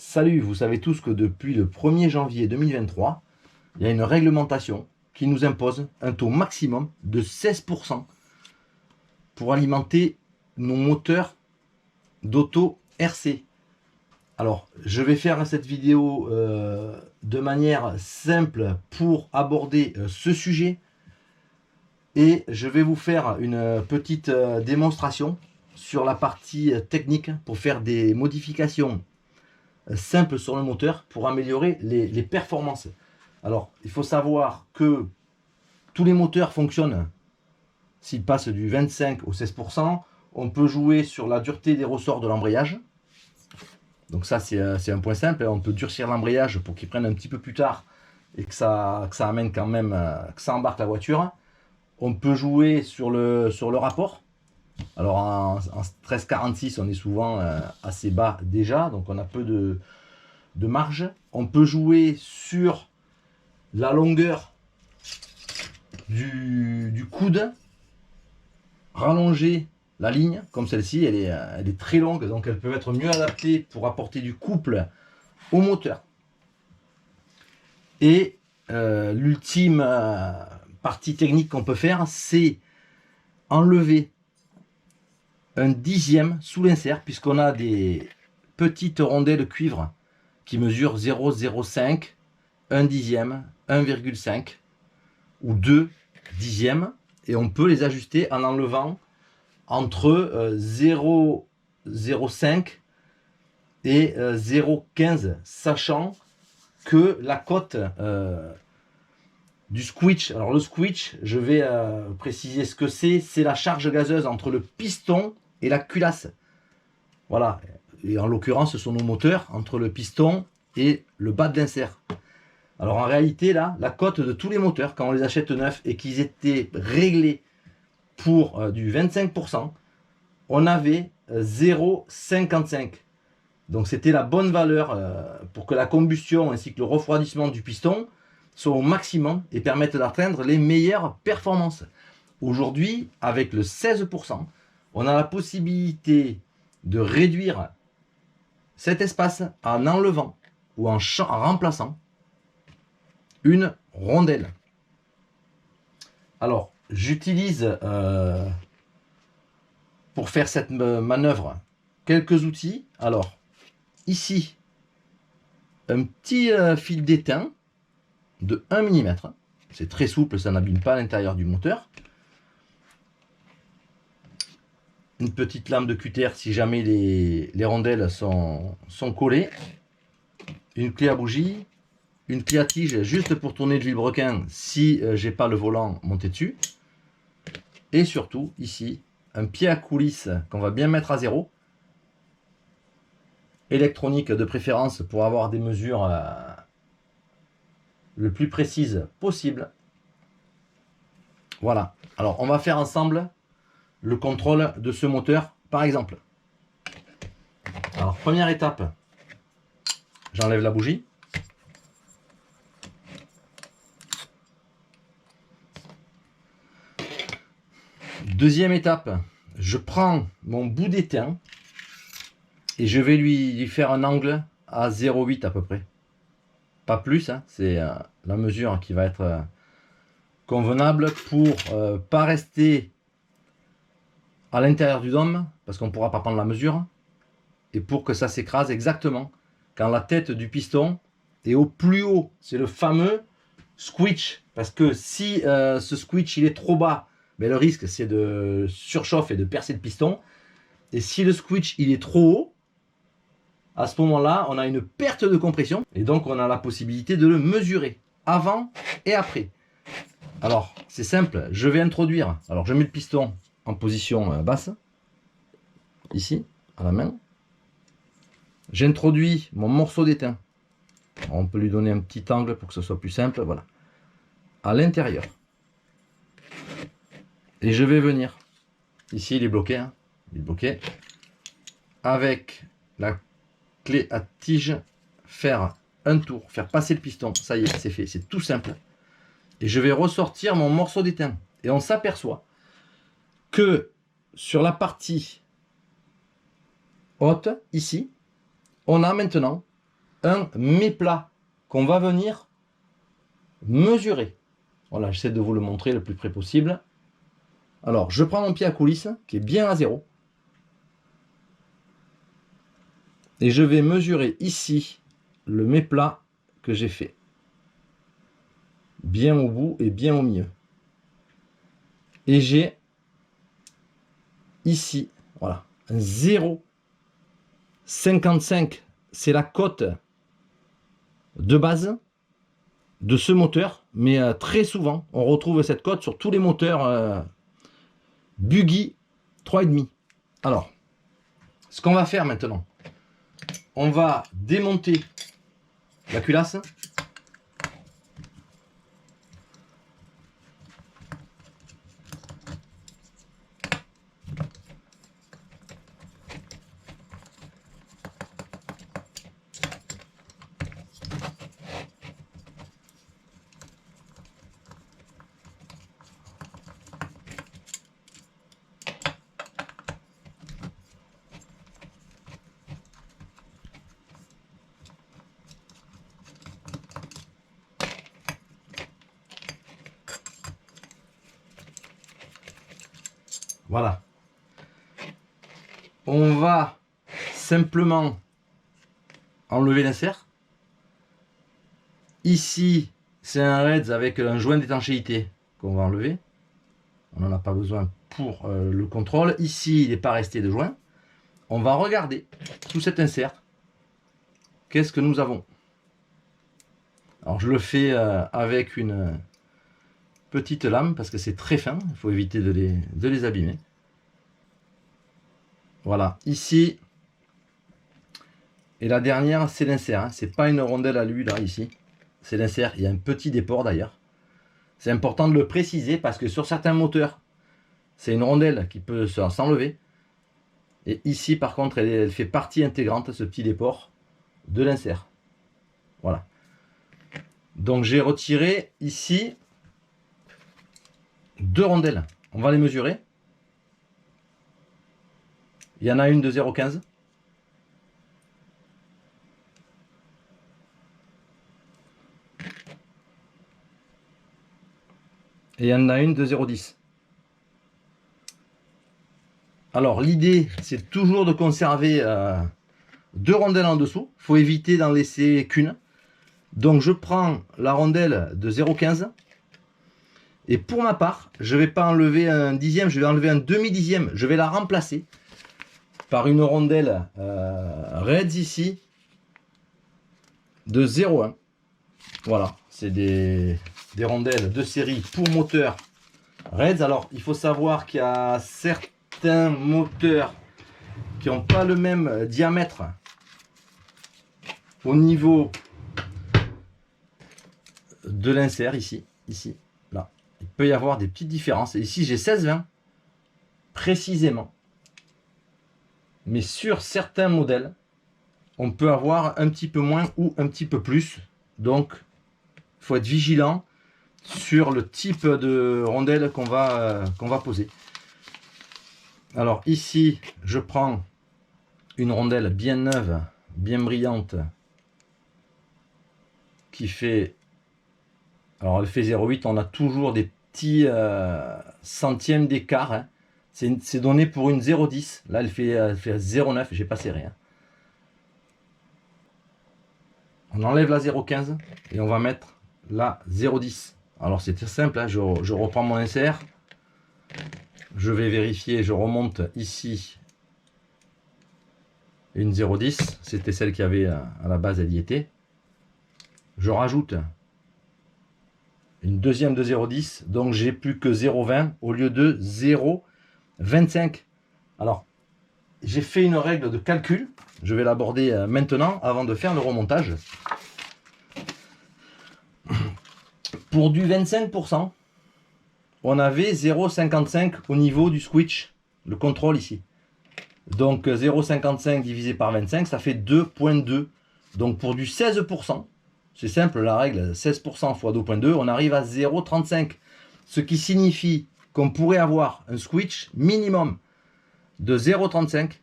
Salut, vous savez tous que depuis le 1er janvier 2023, il y a une réglementation qui nous impose un taux maximum de 16% pour alimenter nos moteurs d'auto RC. Alors, je vais faire cette vidéo de manière simple pour aborder ce sujet et je vais vous faire une petite démonstration sur la partie technique pour faire des modifications simple sur le moteur pour améliorer les performances. Alors, il faut savoir que tous les moteurs fonctionnent s'ils passent du 25 au 16%. On peut jouer sur la dureté des ressorts de l'embrayage. Donc ça, c'est un point simple. On peut durcir l'embrayage pour qu'il prenne un petit peu plus tard et que ça amène quand même, que ça embarque la voiture. On peut jouer sur le rapport. Alors en 1346, on est souvent assez bas déjà, donc on a peu de marge. On peut jouer sur la longueur du coude, rallonger la ligne, comme celle-ci, elle est très longue, donc elle peut être mieux adaptée pour apporter du couple au moteur. Et l'ultime partie technique qu'on peut faire, c'est enlever un dixième sous l'insert, puisqu'on a des petites rondelles de cuivre qui mesurent 0,05, 1 dixième, 1,5 ou 2 dixièmes, et on peut les ajuster en enlevant entre 0,05 et 0,15, sachant que la cote du squitch, alors le squitch, je vais préciser ce que c'est la charge gazeuse entre le piston et la culasse. Voilà, et en l'occurrence ce sont nos moteurs entre le piston et le bas de l'insert. Alors en réalité là, la cote de tous les moteurs, quand on les achète neufs et qu'ils étaient réglés pour du 25%, on avait 0,55. Donc c'était la bonne valeur pour que la combustion ainsi que le refroidissement du piston soit au maximum et permettent d'atteindre les meilleures performances. Aujourd'hui, avec le 16%, on a la possibilité de réduire cet espace en enlevant ou en remplaçant une rondelle. Alors, j'utilise pour faire cette manœuvre quelques outils. Alors, ici, un petit fil d'étain de 1 mm. C'est très souple, ça n'abîme pas l'intérieur du moteur. Une petite lame de cutter si jamais les rondelles sont collées. Une clé à bougie. Une clé à tige juste pour tourner le vilebrequin si j'ai pas le volant monté dessus. Et surtout, ici, un pied à coulisse qu'on va bien mettre à zéro. Électronique de préférence pour avoir des mesures le plus précises possible. Voilà. Alors, on va faire ensemble le contrôle de ce moteur, par exemple. Alors, première étape, j'enlève la bougie. Deuxième étape, je prends mon bout d'étain et je vais lui faire un angle à 0,8 à peu près. Pas plus, hein, c'est la mesure qui va être convenable pour pas rester à l'intérieur du dôme, parce qu'on ne pourra pas prendre la mesure, et pour que ça s'écrase exactement quand la tête du piston est au plus haut. C'est le fameux squitch, parce que si ce squitch il est trop bas, ben, le risque c'est de surchauffer et de percer le piston. Et si le squitch il est trop haut, à ce moment-là, on a une perte de compression, et donc on a la possibilité de le mesurer avant et après. Alors, c'est simple, je vais introduire, alors je mets le piston en position basse, ici, à la main. J'introduis mon morceau d'étain. On peut lui donner un petit angle pour que ce soit plus simple, voilà. À l'intérieur. Et je vais venir, ici il est bloqué, hein, il est bloqué, avec la clé à tige, faire un tour, faire passer le piston, ça y est, c'est fait, c'est tout simple. Et je vais ressortir mon morceau d'étain. Et on s'aperçoit que sur la partie haute, ici, on a maintenant un méplat qu'on va venir mesurer. Voilà, j'essaie de vous le montrer le plus près possible. Alors, je prends mon pied à coulisse qui est bien à 0. Et je vais mesurer ici le méplat que j'ai fait. Bien au bout et bien au milieu. Et j'ai ici, voilà, un 0,55. C'est la cote de base de ce moteur. Mais très souvent, on retrouve cette cote sur tous les moteurs Buggy 3,5. Alors, ce qu'on va faire maintenant, on va démonter la culasse. Voilà. On va simplement enlever l'insert. Ici, c'est un Reds avec un joint d'étanchéité qu'on va enlever. On n'en a pas besoin pour le contrôle. Ici, il n'est pas resté de joint. On va regarder sous cet insert. Qu'est-ce que nous avons? Alors, je le fais avec une petite lame parce que c'est très fin. Il faut éviter de les abîmer. Voilà, ici. Et la dernière, c'est l'insert. Hein. C'est pas une rondelle à lui, là, ici. C'est l'insert. Il y a un petit déport, d'ailleurs. C'est important de le préciser parce que sur certains moteurs, c'est une rondelle qui peut s'enlever. Et ici, par contre, elle fait partie intégrante, ce petit déport, de l'insert. Voilà. Donc, j'ai retiré ici 2 rondelles. On va les mesurer. Il y en a une de 0,15. Et il y en a une de 0,10. Alors l'idée, c'est toujours de conserver 2 rondelles en dessous. Il faut éviter d'en laisser qu'une. Donc je prends la rondelle de 0,15. Et pour ma part, je ne vais pas enlever un dixième, je vais enlever un demi-dixième. Je vais la remplacer par une rondelle Reds ici de 0,1. Voilà, c'est des rondelles de série pour moteur Reds. Alors il faut savoir qu'il y a certains moteurs qui n'ont pas le même diamètre au niveau de l'insert ici, là. Il peut y avoir des petites différences. Et ici j'ai 16-20 précisément. Mais sur certains modèles, on peut avoir un petit peu moins ou un petit peu plus. Donc il faut être vigilant sur le type de rondelle qu'on va poser. Alors ici, je prends une rondelle bien neuve, bien brillante, qui fait... Alors elle fait 0,8, on a toujours des petits centièmes d'écart. Hein. C'est donné pour une 0,10. Là, elle fait 0,9, j'ai pas serré. Hein. On enlève la 0,15 et on va mettre la 0,10. Alors c'est très simple, hein. Je reprends mon insert. Je vais vérifier, je remonte ici une 0,10. C'était celle qui avait à la base, elle y était. Je rajoute une deuxième de 0,10. Donc j'ai plus que 0,20 au lieu de 0,25. Alors, j'ai fait une règle de calcul. Je vais l'aborder maintenant avant de faire le remontage. Pour du 25%, on avait 0,55 au niveau du switch, le contrôle ici. Donc 0,55 divisé par 25, ça fait 2,2. Donc pour du 16%, c'est simple la règle, 16% x 2,2, on arrive à 0,35. Ce qui signifie qu'on pourrait avoir un switch minimum de 0,35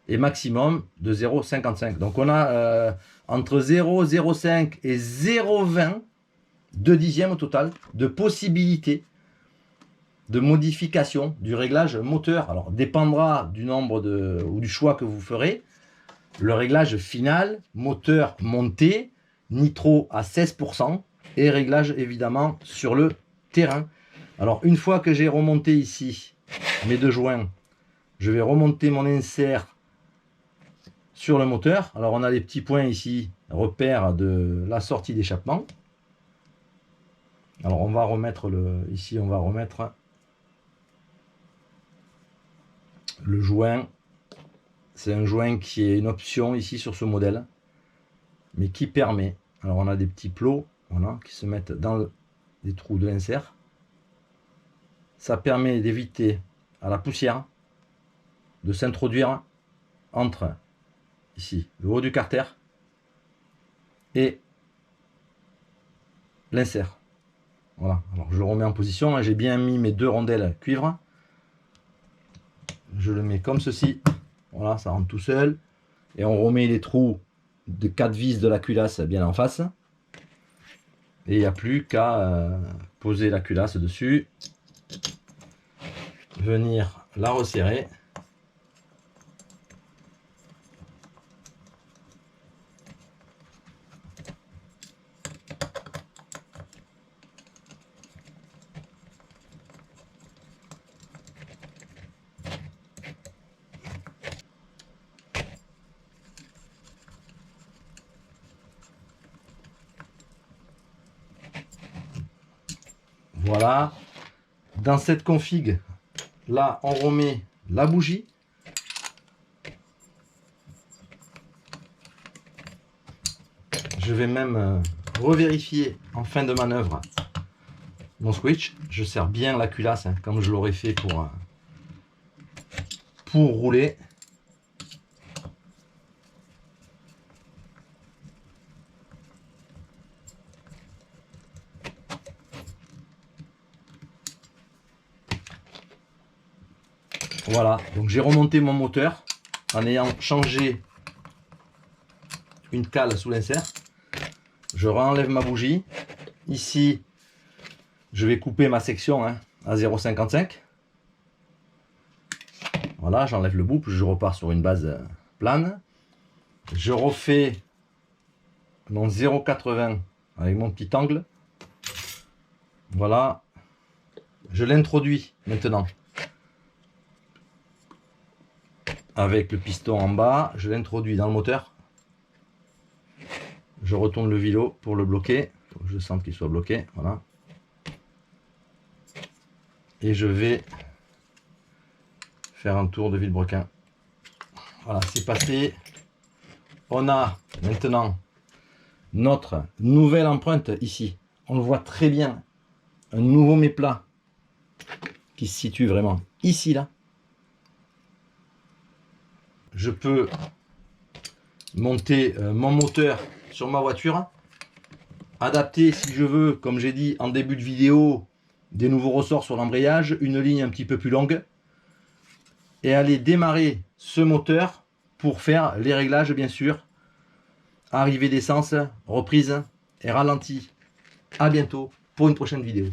et maximum de 0,55. Donc on a entre 0,05 et 0,20 2 dixièmes au total de possibilités de modification du réglage moteur. Alors dépendra du nombre ou du choix que vous ferez. Le réglage final, moteur monté, nitro à 16% et réglage évidemment sur le terrain. Alors une fois que j'ai remonté ici mes deux joints, je vais remonter mon insert sur le moteur. Alors on a les petits points ici, repères de la sortie d'échappement. Alors on va remettre ici on va remettre le joint. C'est un joint qui est une option ici sur ce modèle, mais qui permet, alors on a des petits plots, voilà, qui se mettent dans les trous de l'insert. Ça permet d'éviter à la poussière de s'introduire entre ici le haut du carter et l'insert. Voilà, alors je le remets en position, j'ai bien mis mes deux rondelles cuivre. Je le mets comme ceci. Voilà, ça rentre tout seul. Et on remet les trous de 4 vis de la culasse bien en face. Et il n'y a plus qu'à poser la culasse dessus. Venir la resserrer. Voilà, dans cette config, là on remet la bougie. Je vais même revérifier en fin de manœuvre mon switch. Je serre bien la culasse hein, comme je l'aurais fait pour rouler. Voilà, donc j'ai remonté mon moteur en ayant changé une cale sous l'insert. Je renlève ma bougie. Ici, je vais couper ma section hein, à 0,55. Voilà, j'enlève le boucle, je repars sur une base plane. Je refais mon 0,80 avec mon petit angle. Voilà, je l'introduis maintenant avec le piston en bas, je l'introduis dans le moteur. Je retourne le vilo pour le bloquer. Il faut que je sente qu'il soit bloqué. Voilà. Et je vais faire un tour de vilebrequin. Voilà, c'est passé. On a maintenant notre nouvelle empreinte ici. On le voit très bien. Un nouveau méplat qui se situe vraiment ici, là. Je peux monter mon moteur sur ma voiture, adapter si je veux, comme j'ai dit en début de vidéo, des nouveaux ressorts sur l'embrayage, une ligne un petit peu plus longue, et aller démarrer ce moteur pour faire les réglages bien sûr, arrivée d'essence, reprise et ralenti. À bientôt pour une prochaine vidéo.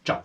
Ciao.